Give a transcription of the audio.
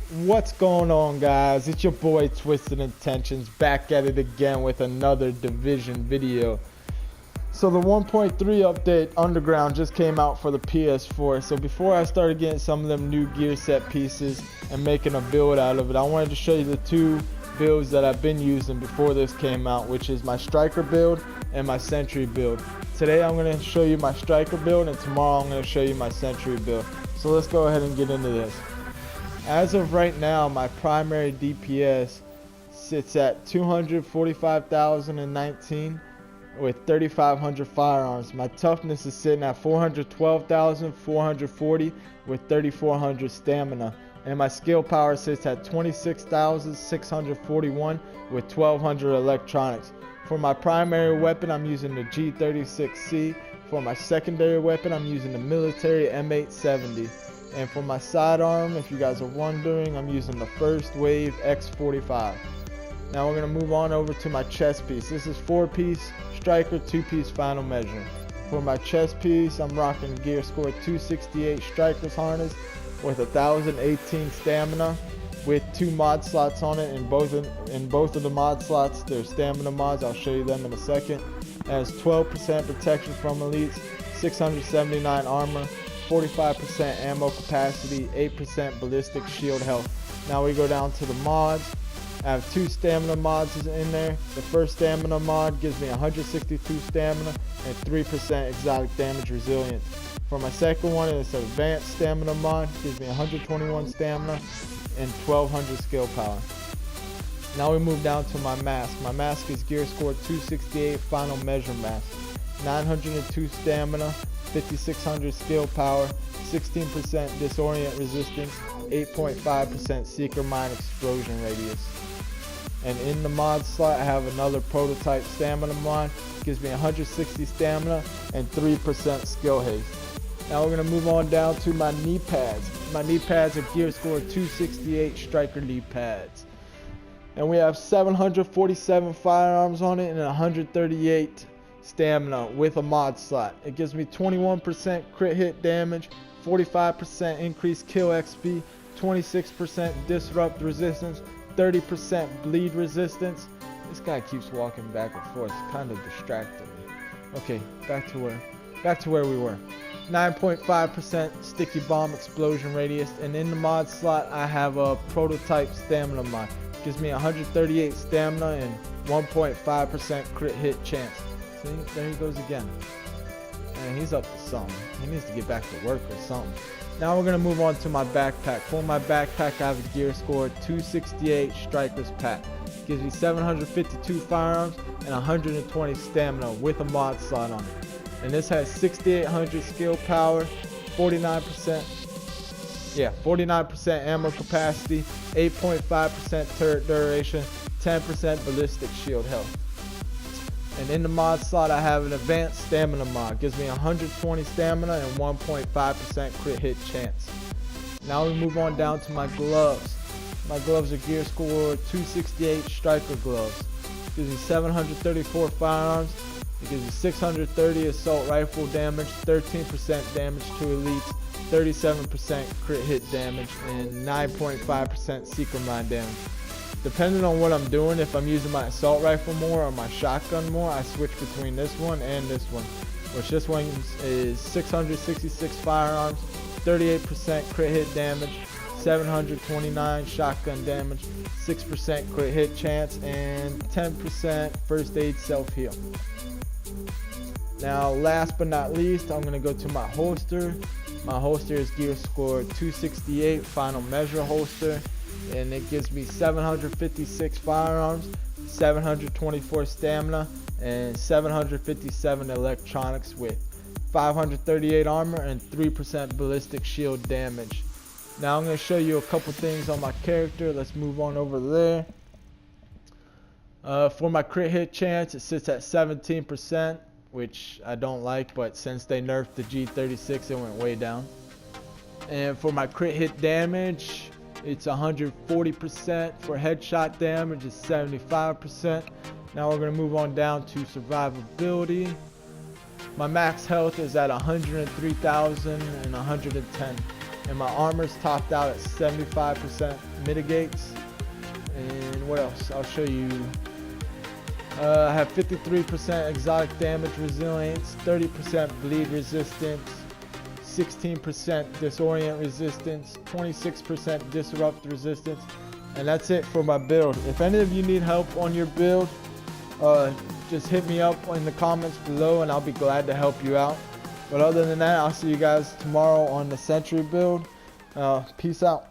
What's going on, guys? It's your boy Twisted Intentions back at it again with another Division video. So the 1.3 update Underground just came out for the PS4. So before I started getting some of them new gear set pieces and making a build out of it, I wanted to show you the two builds that I've been using before this came out, which is my Striker build and my Sentry build. Today I'm going to show you my Striker build, and tomorrow I'm going to show you my Sentry build. So let's go ahead and get into this. As of right now, my primary DPS sits at 245,019 with 3,500 firearms. My toughness is sitting at 412,440 with 3,400 stamina. And my skill power sits at 26,641 with 1,200 electronics. For my primary weapon, I'm using the G36C. For my secondary weapon, I'm using the military M870. And for my sidearm, if you guys are wondering, I'm using the First Wave X45. Now we're going to move on over to my chest piece. This is 4-piece Striker, 2-piece final measure. For my chest piece, I'm rocking Gear Score 268 Striker's harness with 1,018 stamina with 2 mod slots on it. In both of the mod slots, there's stamina mods. I'll show you them in a second. It has 12% protection from elites, 679 armor, 45% ammo capacity, 8% ballistic shield health. Now we go down to the mods. I have 2 stamina mods in there. The first stamina mod gives me 162 stamina and 3% exotic damage resilience. For my second one, it's an advanced stamina mod, gives me 121 stamina and 1,200 skill power. Now we move down to my mask. My mask is Gear Score 268 Final Measure Mask. 902 stamina, 5,600 skill power, 16% disorient resistance, 8.5% seeker mine explosion radius. And in the mod slot, I have another prototype stamina mod. Gives me 160 stamina and 3% skill haste. Now we're going to move on down to my knee pads. My knee pads are Gear Score 268 Striker knee pads. And we have 747 firearms on it and 138 stamina with a mod slot. It gives me 21% crit hit damage, 45% increased kill XP, 26% disrupt resistance, 30% bleed resistance. This guy keeps walking back and forth, it's kind of distracting me. Okay, back to where we were. 9.5% sticky bomb explosion radius, and in the mod slot I have a prototype stamina mod. Gives me 138 stamina and 1.5% crit hit chance. See, there he goes again. And he's up to something. He needs to get back to work or something. Now we're going to move on to my backpack. For my backpack, I have a Gear Score 268 Striker's pack. Gives me 752 firearms and 120 stamina with a mod slot on it. And this has 6,800 skill power, 49% ammo capacity, 8.5% turret duration, 10% ballistic shield health. And in the mod slot, I have an advanced stamina mod. Gives me 120 stamina and 1.5% crit hit chance. Now we move on down to my gloves. My gloves are Gear Score 268 Striker gloves. Gives me 734 firearms. It gives me 630 assault rifle damage, 13% damage to elites, 37% crit hit damage, and 9.5% seeker mine damage. Depending on what I'm doing, if I'm using my assault rifle more or my shotgun more, I switch between this one and this one. Which this one is 666 firearms, 38% crit hit damage, 729 shotgun damage, 6% crit hit chance, and 10% first aid self-heal. Now last but not least, I'm going to go to my holster. My holster is Gear Score 268 Final Measure holster, and it gives me 756 firearms, 724 stamina, and 757 electronics with 538 armor and 3% ballistic shield damage. Now I'm going to show you a couple things on my character. Let's move on over there. For my crit hit chance, it sits at 17%, which I don't like, but since they nerfed the G36, it went way down. And for my crit hit damage, it's 140%. For headshot damage, it's 75%. Now we're going to move on down to survivability. My max health is at 103,110. And my armor's topped out at 75% mitigates. And what else? I'll show you. I have 53% exotic damage resilience, 30% bleed resistance, 16% disorient resistance, 26% disrupt resistance, and that's it for my build. If any of you need help on your build, just hit me up in the comments below and I'll be glad to help you out. But other than that, I'll see you guys tomorrow on the Sentry build. Peace out.